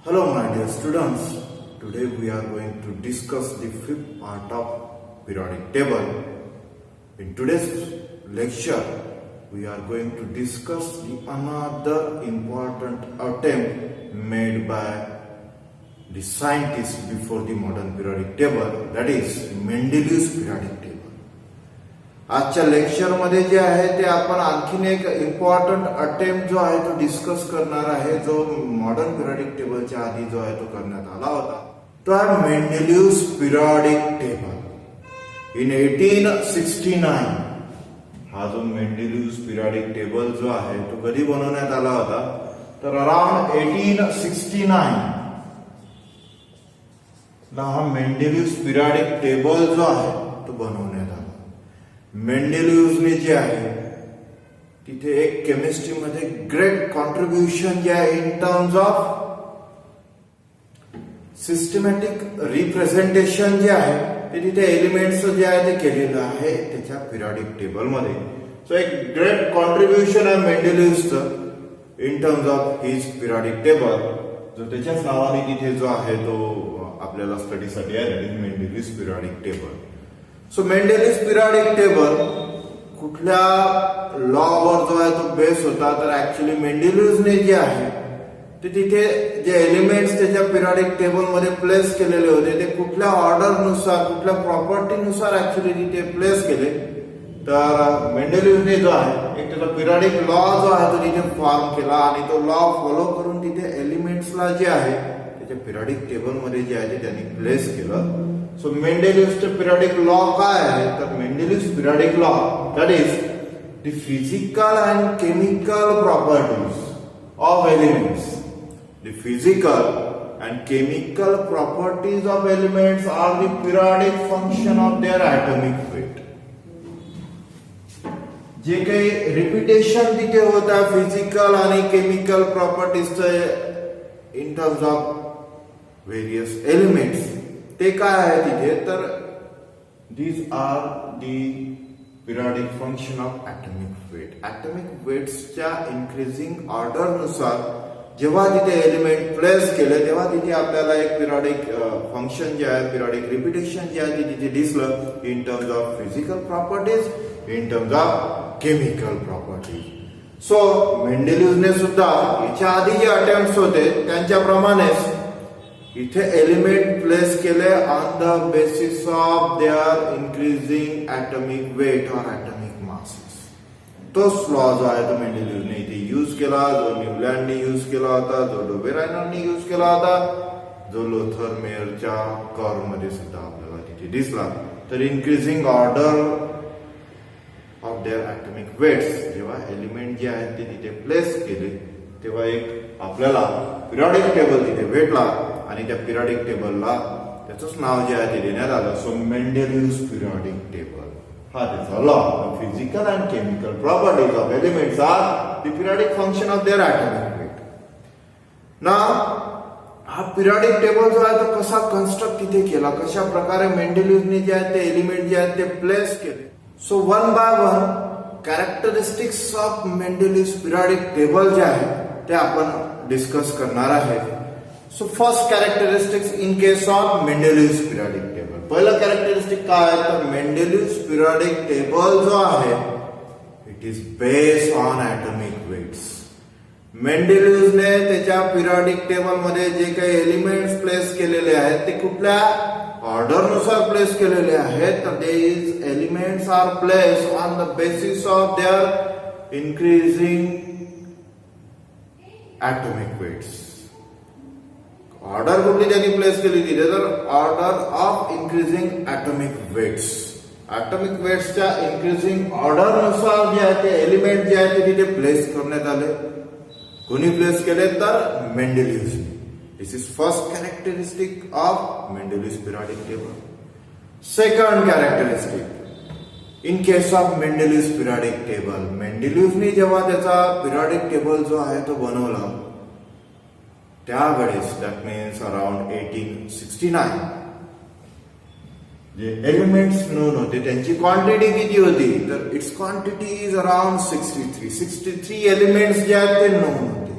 Hello my dear students, today we are going to discuss the fifth part of periodic table. In today's lecture, we are going to discuss another important attempt made by the scientists before the modern periodic table, that is Mendeleev's periodic table. आजच्या lecture मध्ये जे आहे ते आपण आणखीन एक important attempt जो आहे तो डिस्कस करणार आहे, जो मॉडर्न पिरियडिक टेबलच्या आधी जो आहे तो करण्यात आला होता. तो आहे मेंडेलीव्स पिरियडिक टेबल इन 1869. हा जो मेंडेलीव्स पिरियडिक टेबल जो आहे तो कधी बनवण्यात आला होता तर अराउंड 1869 ला हा मेंडेलीव्स पिरियडिक टेबल जो आहे तो बनवण्यात आला. मेंडेलीव्हने जे आहे तिथे एक केमिस्ट्री मध्ये ग्रेट कॉन्ट्रीब्युशन जे आहे in terms of systematic representation जे आहे ते तिथे एलिमेंट्स जे आहे ते केलेलं आहे त्याच्या पिरियडिक टेबल मध्ये. सो एक ग्रेट कॉन्ट्रीब्युशन आहे मेंडेलीव्हचं in terms of his periodic table, जो त्याच्याच नावाने तिथे जो आहे तो आपल्याला स्टडीसाठी आहे, that is Mendeleev's periodic table. So Mendeleev's periodic table कुठल्या लॉवर जो आहे तो बेस होता तर ऍक्च्युली मेंडेलीव्हने जे आहे ते तिथे जे एलिमेंट्स त्याच्या पिरियडिक टेबल मध्ये प्लेस केलेले होते ते कुठल्या ऑर्डर नुसार कुठल्या प्रॉपर्टी नुसार ऍक्च्युली तिथे प्लेस केले. तर मेंडेलीव्हने जो आहे एक त्याचा पिरियडिक लॉ जो आहे तो तिथे फॉर्म केला आणि तो लॉ फॉलो करून तिथे एलिमेंट्सला जे आहे त्याच्या पिरियडिक टेबल मध्ये जे आहे ते त्यांनी प्लेस केलं. सो मेंडेलीव्हचे पिरियडिक लॉ काय आहे तर Mendeleev's periodic law that is the physical and chemical properties of elements. The physical and chemical properties of elements are the periodic function of their atomic weight. जे काही repetition तिथे होता physical आणि chemical प्रॉपर्टीजचे in terms of various elements ते काय आहे तिथे तर these are the periodic function of atomic weight. Atomic वेट्सच्या इन्क्रीजिंग ऑर्डर नुसार जेव्हा तिथे एलिमेंट प्लेस केले तेव्हा तिथे आपल्याला एक पिरियडिक फंक्शन जे आहे पिरियडिक रिपिटेशन जे आहे ते तिथे दिसलं in terms of physical properties, in terms of chemical properties. So मेंडेलीव्हने सुद्धा याच्या आधी जे अटेम्प्ट्स होते त्यांच्याप्रमाणेच इथे एलिमेंट प्लेस केले on the basis of their increasing atomic weight or atomic masses. तोच लॉ जो आहे तो मेंडेलीव्हने इथे यूज केला, जो न्यूलँडने यूज केला होता, जो डोबेरायनरने यूज केला होता, जो लोथर मेयरच्या कर्व मध्ये सुद्धा आपल्याला तिथे दिसला. तर increasing order of their atomic weights जेव्हा एलिमेंट जे आहेत ते तिथे प्लेस केले तेव्हा एक आपल्याला पिरियडिक टेबल तिथे भेटला आणि त्या पिरियडिक टेबलला त्याचंच नाव जे आहे ते देण्यात आलं. सो मेंडेलीव्हज पिरियडिक टेबल हा त्याचा law physical and chemical properties of elements are the periodic function of their atomic weight. ना हा पिरियडिक टेबल जो आहे तो कसा कन्स्ट्रक्ट तिथे केला, कशा प्रकारे मेंडेलीव्हने जे आहे ते एलिमेंट जे आहेत ते प्लेस केले. So one by one characteristics of Mendeleev's periodic table जे आहे ते आपण डिस्कस करणार आहे. So first characteristics in case of Mendeleev's periodic table. पहिलं कॅरेक्टरिस्टिक काय आहे तर मेंडेलीव्हज पिरियडिक टेबल जो आहे it is based on atomic weights. मेंडेलीव्हने त्याच्या पिरियडिक टेबल मध्ये जे काही एलिमेंट्स प्लेस केलेले आहेत ते कुठल्या ऑर्डर नुसार प्लेस केलेले आहेत तर these elements are place on the basis of their increasing atomic weights. Order कुठली त्यांनी प्लेस केली तिथे तर order of increasing atomic weights. Atomic वेट्सच्या इन्क्रीजिंग ऑर्डर नुसार जे आहे ते एलिमेंट जे आहे ते तिथे प्लेस करण्यात आले. कोणी प्लेस केले तर मेंडेलीव्हने. This is first characteristic of Mendeleev's periodic table. Second characteristic in case of Mendeleev's periodic table. मेंडेलीव्हने जेव्हा त्याचा पिरियडिक टेबल जो आहे तो बनवला त्यावेळेस दॅट मीन्स अराउंड 1869 जे एलिमेंट्स नोन होते त्यांची क्वांटिटी किती होती तर it's quantity is around 63 elements जे आहेत ते नोन होते.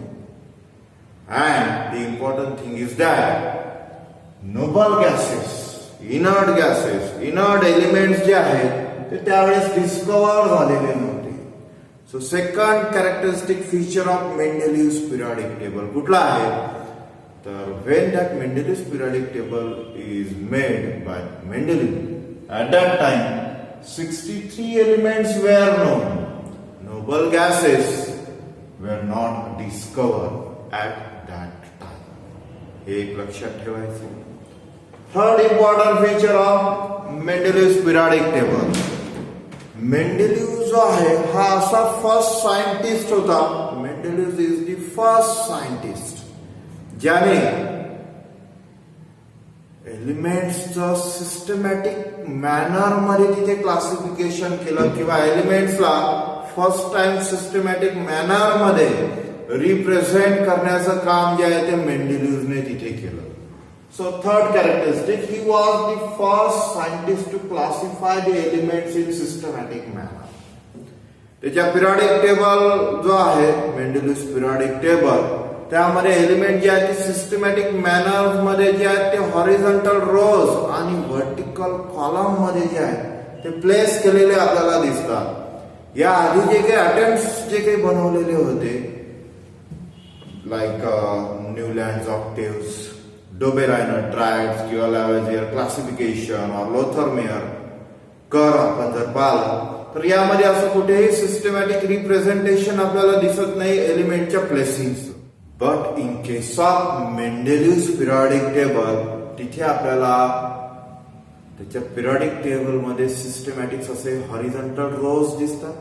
And the important thing is that noble gases, inert elements जे आहेत ते त्यावेळेस डिस्कवर झालेले नव्हते. So second characteristic feature of Mendeleev's periodic table कुठला आहे तर when that Mendeleev's periodic table is made by Mendeleev at that time 63 elements were known. Noble gases were not discovered at that time. हे एक लक्षात ठेवायचं. Third important feature of Mendeleev's periodic table. मेंडेलिव्ह जो आहे हा असा फर्स्ट सायंटिस्ट होता. मेंडेलिव्ह is the first scientist ज्याने एलिमेंट्सचं सिस्टमॅटिक मॅनर मध्ये तिथे क्लासिफिकेशन केलं किंवा एलिमेंट्सला फर्स्ट टाइम सिस्टमॅटिक मॅनर मध्ये रिप्रेझेंट करण्याचं काम जे आहे ते मेंडेलिव्हने तिथे केलं. So third characteristic, he was the first scientist to classify the elements in systematic manner. त्याच्या पिरियडिक टेबल जो आहे मेंडेलिव्हज पिरियडिक टेबल त्यामध्ये एलिमेंट जे आहेत ते सिस्टमॅटिक मॅनर मध्ये जे आहेत ते हॉरिझॉन्टल रोज आणि व्हर्टिकल कॉलम मध्ये जे आहेत ते प्लेस केलेले आपल्याला दिसतात. या आधी जे काही अटेम्प्ट्स जे काही बनवलेले होते like Newlands octaves Dobereiner triads किंवा लॅवेझियर क्लासिफिकेशन और लोथरमेयर कर आपण जर पाहिलं तर यामध्ये असं कुठेही सिस्टमॅटिक रिप्रेझेंटेशन आपल्याला दिसत नाही एलिमेंटच्या प्लेसिंगचं. But in case of Mendeleev's periodic table तिथे आपल्याला त्याच्या पिरियडिक टेबल मध्ये सिस्टमॅटिक असे हॉरिझॉन्टल रोज दिसतात.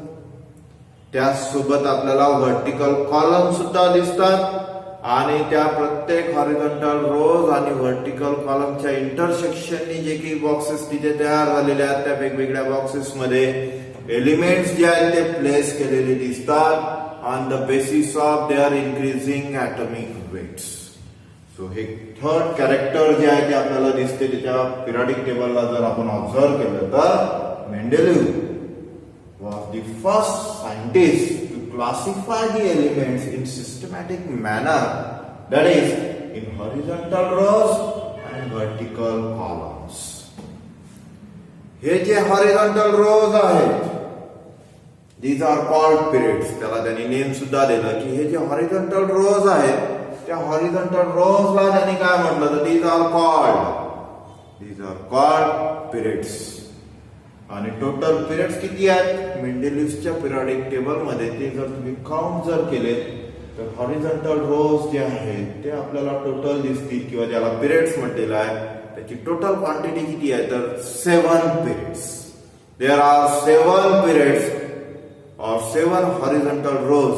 त्यासोबत आपल्याला व्हर्टिकल कॉलम सुद्धा दिसतात आणि त्या प्रत्येक हॉरिझॉन्टल रोज आणि व्हर्टिकल कॉलमच्या इंटरसेक्शननी जे काही बॉक्सेस तिथे तयार झालेले आहेत त्या वेगवेगळ्या बॉक्सेस मध्ये एलिमेंट्स जे आहेत ते प्लेस केलेले दिसतात on the basis of their increasing atomic weights. So हे थर्ड कॅरेक्टर जे आहे ते आपल्याला दिसते त्याच्या पिरियडिक टेबलला जर आपण ऑब्झर्व केलं तर मेंडेलिव्ह was the first scientist to classify the elements in systematic manner, that is in horizontal rows and vertical columns. हे जे horizontal rows आहेत these are called periods. त्याला त्यांनी नेम सुद्धा दिलं की हे जे horizontal rows आहेत त्या horizontal rows ला त्यांनी काय म्हटलं तर these are called periods. आणि टोटल पिरियड्स किती आहेत मेंडेलिव्हच्या पिरियडिक टेबल मध्ये ते जर तुम्ही काउंट जर केले तर हॉरिझॉन्टल रोज जे आहेत ते आपल्याला टोटल दिसतील किंवा ज्याला पिरियड्स म्हटलेलं आहे त्याची टोटल क्वांटिटी किती आहे तर 7 पिरियड्स. देयर आर 7 पिरियड्स और 7 horizontal rows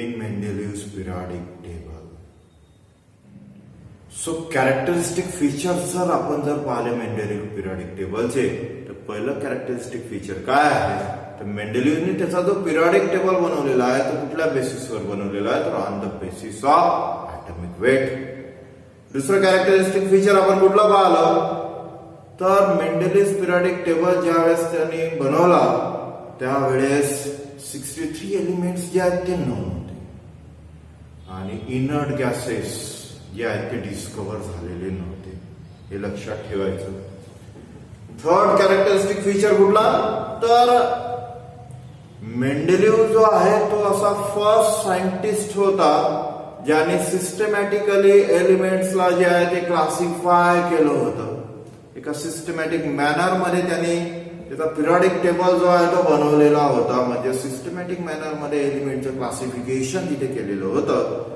in Mendeleev's periodic table. So characteristic features जर आपण जर पाहिले मेंडेलिव्ह पिरियडिक टेबलचे तर पहिलं कॅरेक्टरिस्टिक फीचर काय आहे तर मेंडेलिव्हने त्याचा जो पिरियडिक टेबल बनवलेला आहे तो कुठल्या बेसिसवर बनवलेला आहे तर on the basis of atomic weight. दुसरं कॅरेक्टरिस्टिक फीचर आपण कुठलं पाहिलं तर मेंडेलिव्हज पिरियडिक टेबल ज्यावेळेस त्यांनी बनवला त्यावेळेस 63 एलिमेंट्स जे आहेत ते नोन होते आणि इनर्ट गॅसेस जे आहेत ते डिस्कवर झालेले नव्हते. हे लक्षात ठेवायचं. थर्ड कॅरेक्टरिस्टिक फीचर कुठला तर मेंडेलिव्ह जो आहे तो असा फर्स्ट सायंटिस्ट होता ज्याने सिस्टमॅटिकली एलिमेंट्सला जे आहे ते क्लासिफाय केलं होतं. एका सिस्टमॅटिक मॅनर मध्ये त्यांनी त्याचा पिरियडिक टेबल जो आहे तो बनवलेला होता. म्हणजे सिस्टमॅटिक मॅनर मध्ये एलिमेंटचं क्लासिफिकेशन तिथे केलेलं होतं.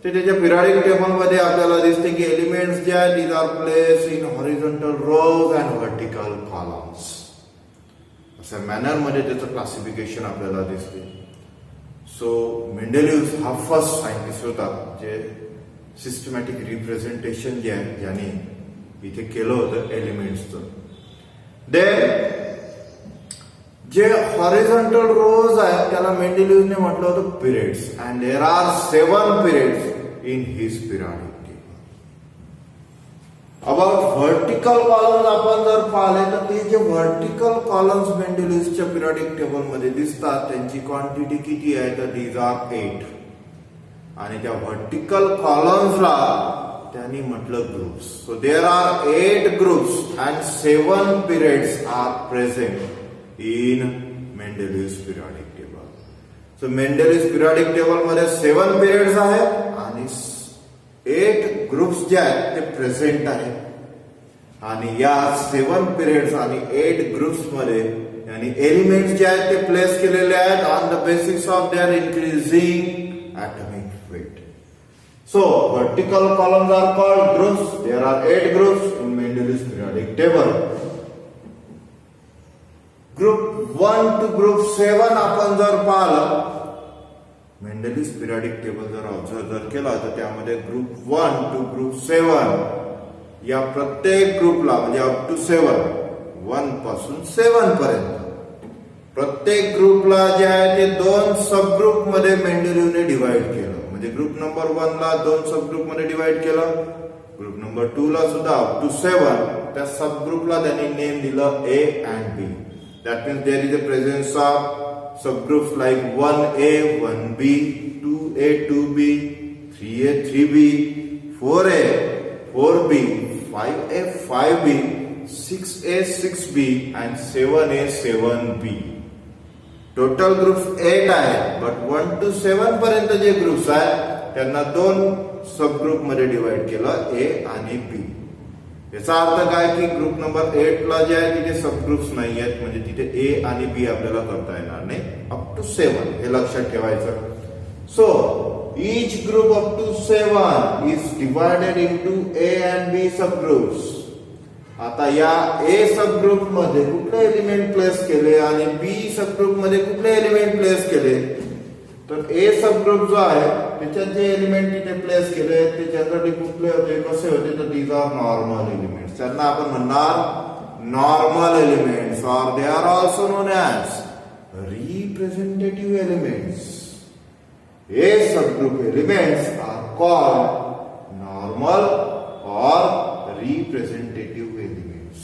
ते त्याच्या पिरियडिक टेबल मध्ये आपल्याला दिसते की एलिमेंट्स जे आहेत these are place in horizontal rows and vertical columns. अशा मॅनर मध्ये त्याचं क्लासिफिकेशन आपल्याला दिसते. सो मेंडेलिव्ह हा फर्स्ट सायंटिस्ट होता जे सिस्टमॅटिक रिप्रेझेंटेशन जे आहे ज्याने इथे केलं होतं एलिमेंट्सचं. देन जे हॉरिझॉन्टल रोज आहेत त्याला मेंडेलिव्हने म्हटलं होतं periods and there are 7 periods in his periodic table. About vertical columns आपण जर पाहिले तर ते जे व्हर्टिकल कॉलम्स मेंडेलिव्हच्या पिरियडिक टेबल मध्ये दिसतात त्यांची क्वांटिटी किती आहे तर दीज आर 8. आणि त्या व्हर्टिकल कॉलम्सला त्यांनी म्हटलं groups. So there are 8 groups and 7 periods are present in Mendeleev's periodic table. So Mendeleev's periodic table मध्ये 7 पिरियड्स आहेत आणि 8 ग्रुप्स जे आहेत ते प्रेझेंट आहेत. आणि या 7 पिरियड्स आणि 8 ग्रुप्स मध्ये आणि एलिमेंट्स जे आहेत ते प्लेस केलेले आहेत on the basis of their increasing atomic weight. So vertical columns are called groups. There are 8 groups in Mendele's periodic table. Group 1 to group 7 आपण जर पाहिलं मेंडेलिस पिरियडिक टेबल जर ऑब्झर्व केला तर त्यामध्ये ग्रुप 1 टू ग्रुप 7 या प्रत्येक ग्रुपला म्हणजे अप टू 7 1 पासून 7 पर्यंत प्रत्येक ग्रुपला जे आहे ते 2 सब ग्रुप मध्ये मेंडेलिव्हने डिवाइड केलं. म्हणजे ग्रुप नंबर 1 ला 2 सब ग्रुप मध्ये डिवाइड केलं. ग्रुप नंबर 2 ला सुद्धा अप टू 7 त्या सब ग्रुपला त्यांनी नेम दिलं A and B. That means there is a presence of subgroups like 1A, 1B, 2A, 2B, 3A, 3B, 4A, 4B, 5A, 5B, 6A, 6B and 7A, 7B. Total groups 8 आहेत. But 1 to 7 पर्यंत जे groups आहेत त्यांना 2 sub group मध्ये divide केलं A आणि B. याचा अर्थ काय की ग्रुप नंबर 8 ला जे आहे तिथे सब ग्रुप्स नाही आहेत म्हणजे तिथे A आणि B आपल्याला करता येणार नाही. अप टू 7 हे लक्षात ठेवायचं. So each group up to 7 is divided into A and B subgroups. आता या A सब ग्रुप मध्ये कुठले एलिमेंट प्लेस केले आणि B सब ग्रुप मध्ये कुठले एलिमेंट प्लेस केले तर A सब ग्रुप जो आहे त्याच्यात जे एलिमेंट तिथे प्लेस केले ते जनरली कुठले होते कसे होते तर दीज आर नॉर्मल एलिमेंट्स. त्यांना आपण म्हणणार नॉर्मल एलिमेंट्स और they are also non as representative elements. A subgroup elements are called normal or representative elements.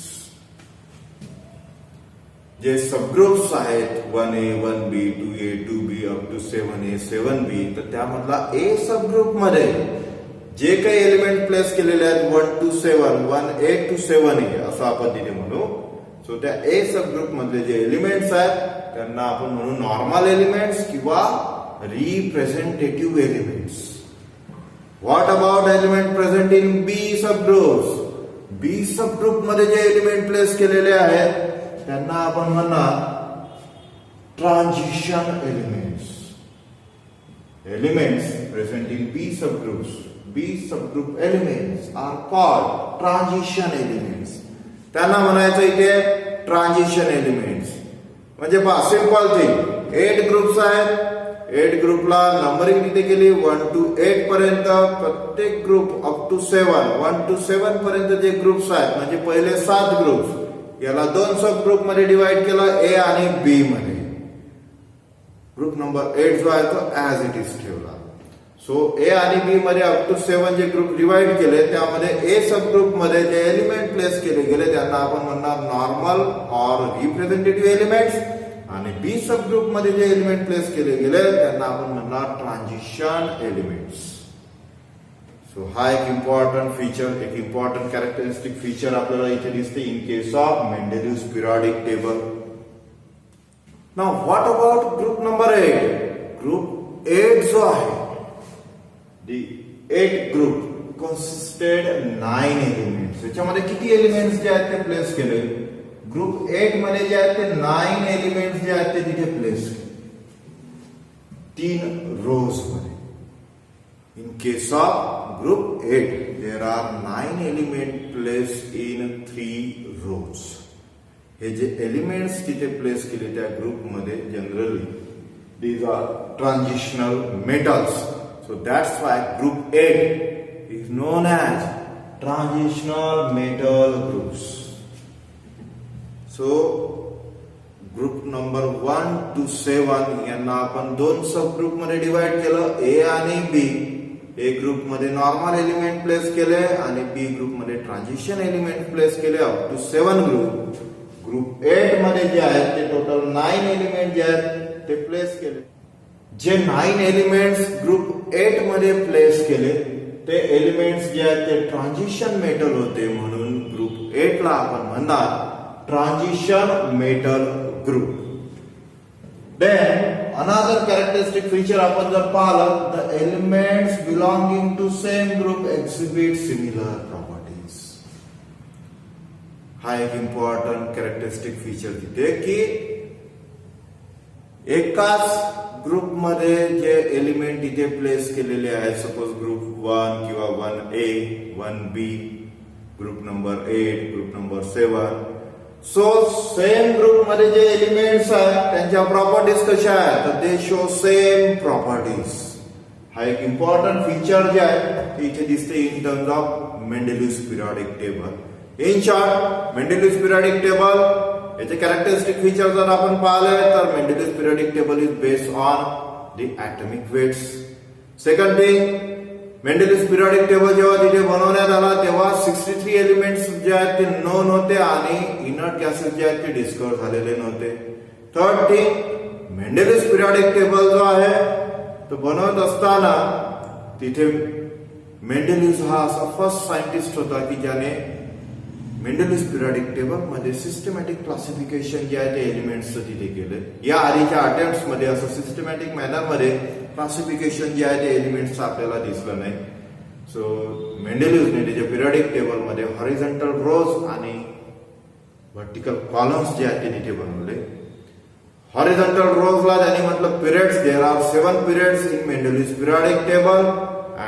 जे सबग्रुप्स आहेत 1A, 1B, 2A, 2B up to 7A, 7B तर त्यामधला A सबग्रुप मध्ये जे काही एलिमेंट प्लेस केलेले आहेत 1 to 7, 1A to 7A असं आपण तिथे म्हणू. सो त्या A सबग्रुप मधले जे एलिमेंट्स आहेत त्यांना आपण म्हणू नॉर्मल एलिमेंट्स किंवा representative elements. What about element present in B subgroups? B subgroup मध्ये जे एलिमेंट प्लेस केलेले आहेत त्यांना आपण म्हणणार transition elements. Elements present in B subgroups. B subgroup elements are called transition elements. त्यांना म्हणायचं इथे ट्रान्झिशन एलिमेंट्स. म्हणजे पहा सिंपल थिंग 8 ग्रुप्स आहेत. 8 ग्रुपला नंबरिंग तिथे केली 1 to 8 पर्यंत. प्रत्येक ग्रुप अप टू 7 1 to 7 पर्यंत जे ग्रुप्स आहेत म्हणजे पहिले 7 ग्रुप्स याला 2 सब ग्रुप मध्ये डिवाइड केला A आणि B मध्ये. ग्रुप नंबर 8 जो आहे तो ऍज इट इज ठेवला. सो A आणि B मध्ये अप टू 7 जे ग्रुप डिवाइड केले त्यामध्ये A सब ग्रुप मध्ये जे एलिमेंट प्लेस केले गेले त्यांना आपण म्हणणार नॉर्मल और रिप्रेझेंटेटिव्ह एलिमेंट्स. आणि B सब ग्रुप मध्ये जे एलिमेंट प्लेस केले गेले त्यांना आपण म्हणणार ट्रान्झिशन एलिमेंट्स. सो हा एक इम्पॉर्टंट फीचर एक इम्पॉर्टंट कॅरेक्टरिस्टिक फीचर आपल्याला इथे दिसते in case of Mendeleev's periodic table. Now what about group number 8? Group 8 जो आहे दी 8 ग्रुप कन्सिस्टेड 9 एलिमेंट्स. याच्यामध्ये किती एलिमेंट्स जे आहेत ते प्लेस केले ग्रुप 8 मध्ये जे आहेत ते 9 एलिमेंट्स जे आहेत ते तिथे प्लेस केले 3 रोज मध्ये. In case of group 8 there are 9 element place in 3 rows. हे जे एलिमेंट्स तिथे प्लेस केले त्या ग्रुप मध्ये generally these are transitional metals. So that's why group 8 is known as transitional metal groups. So group number 1 to 7 यांना आपण 2 sub group मध्ये divide केलं A आणि B. A ग्रुप मध्ये नॉर्मल एलिमेंट प्लेस केले आणि B ग्रुप मध्ये transition element place केले अप टू 7 ग्रुप. ग्रुप 8 मध्ये जे आहेत ते टोटल 9 एलिमेंट जे आहेत ते प्लेस केले. जे 9 एलिमेंट्स ग्रुप 8 मध्ये प्लेस केले ते एलिमेंट्स जे आहेत ते ट्रान्झिशन मेटल होते, म्हणून ग्रुप 8 ला आपण म्हणणार transition metal group. Then another characteristic feature आपण जर पाहिलं, the elements belonging to same group exhibit similar properties. हा एक इम्पॉर्टंट कॅरेक्टरिस्टिक फीचर तिथे की एकाच ग्रुप मध्ये जे एलिमेंट इथे प्लेस केलेले आहेत, सपोज ग्रुप 1 किंवा 1A 1B, group number 8, group number 7. So same group मध्ये जे एलिमेंट्स आहेत त्यांच्या प्रॉपर्टीज कशा आहेत, तर दे शो सेम प्रॉपर्टीज. हा एक इम्पॉर्टंट फीचर जे आहे ते इथे दिसते in terms of Mendeleev's periodic table. In short, Mendeleev's periodic table याचे कॅरेक्टरिस्टिक फीचर जर आपण पाहिले तर Mendeleev's periodic table is based on the atomic weights. Second thing, Mendeleev's periodic table जेव्हा तिथे बनवण्यात आला तेव्हा 63 एलिमेंट्स जे आहेत ते नोन होते आणि इनर्ट गॅसेस जे आहेत ते डिस्कवर झालेले नव्हते. Third thing, Mendeleev's periodic table जो आहे तो बनवत असताना तिथे मेंडेलियस हा असा फर्स्ट सायंटिस्ट होता की ज्याने मेंडेलियस पिरियडिक टेबल मध्ये सिस्टमॅटिक क्लासिफिकेशन जे आहे ते एलिमेंट्सचं तिथे केलं. या आधीच्या अटेम्प्ट्स मध्ये असं सिस्टमॅटिक मॅनर मध्ये क्लासिफिकेशन जे आहे ते एलिमेंट्सचं आपल्याला दिसलं नाही. सो मेंडेलियसने त्याच्या पिरियडिक टेबल मध्ये हॉरिझॉन्टल रोज आणि व्हर्टिकल कॉलम्स जे आहेत ते तिथे बनवले. हॉरिझॉन्टल रोजला त्यांनी म्हटलं periods, there are 7 periods in Mendeleev's periodic table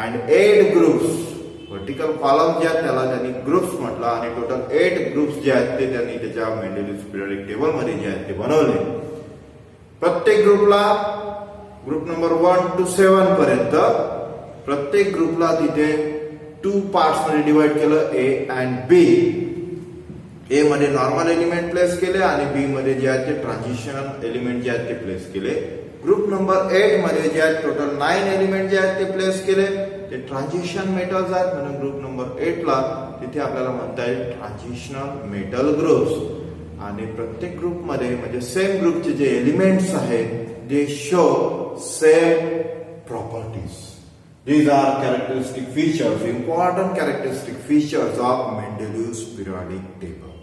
and 8 groups. Vertical column जे आहेत त्याला त्यांनी ग्रुप्स म्हटलं आणि टोटल 8 ग्रुप्स जे आहेत ते त्यांनी त्याच्या मेंडेलियस पिरियडिक टेबल मध्ये जे आहेत ते बनवले. प्रत्येक ग्रुपला, ग्रुप नंबर 1 to 7 पर्यंत प्रत्येक ग्रुपला तिथे 2 पार्ट्स मध्ये डिवाइड केलं, A and B. ए मध्ये नॉर्मल एलिमेंट प्लेस केले आणि बी मध्ये जे आहेत ते ट्रान्झिशन एलिमेंट जे आहेत ते प्लेस केले. ग्रुप नंबर 8 मध्ये जे आहेत टोटल 9 एलिमेंट जे आहेत ते प्लेस केले, ते ट्रान्झिशन मेटल्स आहेत, म्हणून ग्रुप नंबर 8 ला तिथे आपल्याला म्हणता येईल ट्रान्झिशनल मेटल ग्रुप्स. आणि प्रत्येक ग्रुप मध्ये म्हणजे सेम ग्रुपचे जे एलिमेंट्स आहेत दे show same properties. These are characteristic features, important characteristic features of Mendeleev's periodic table.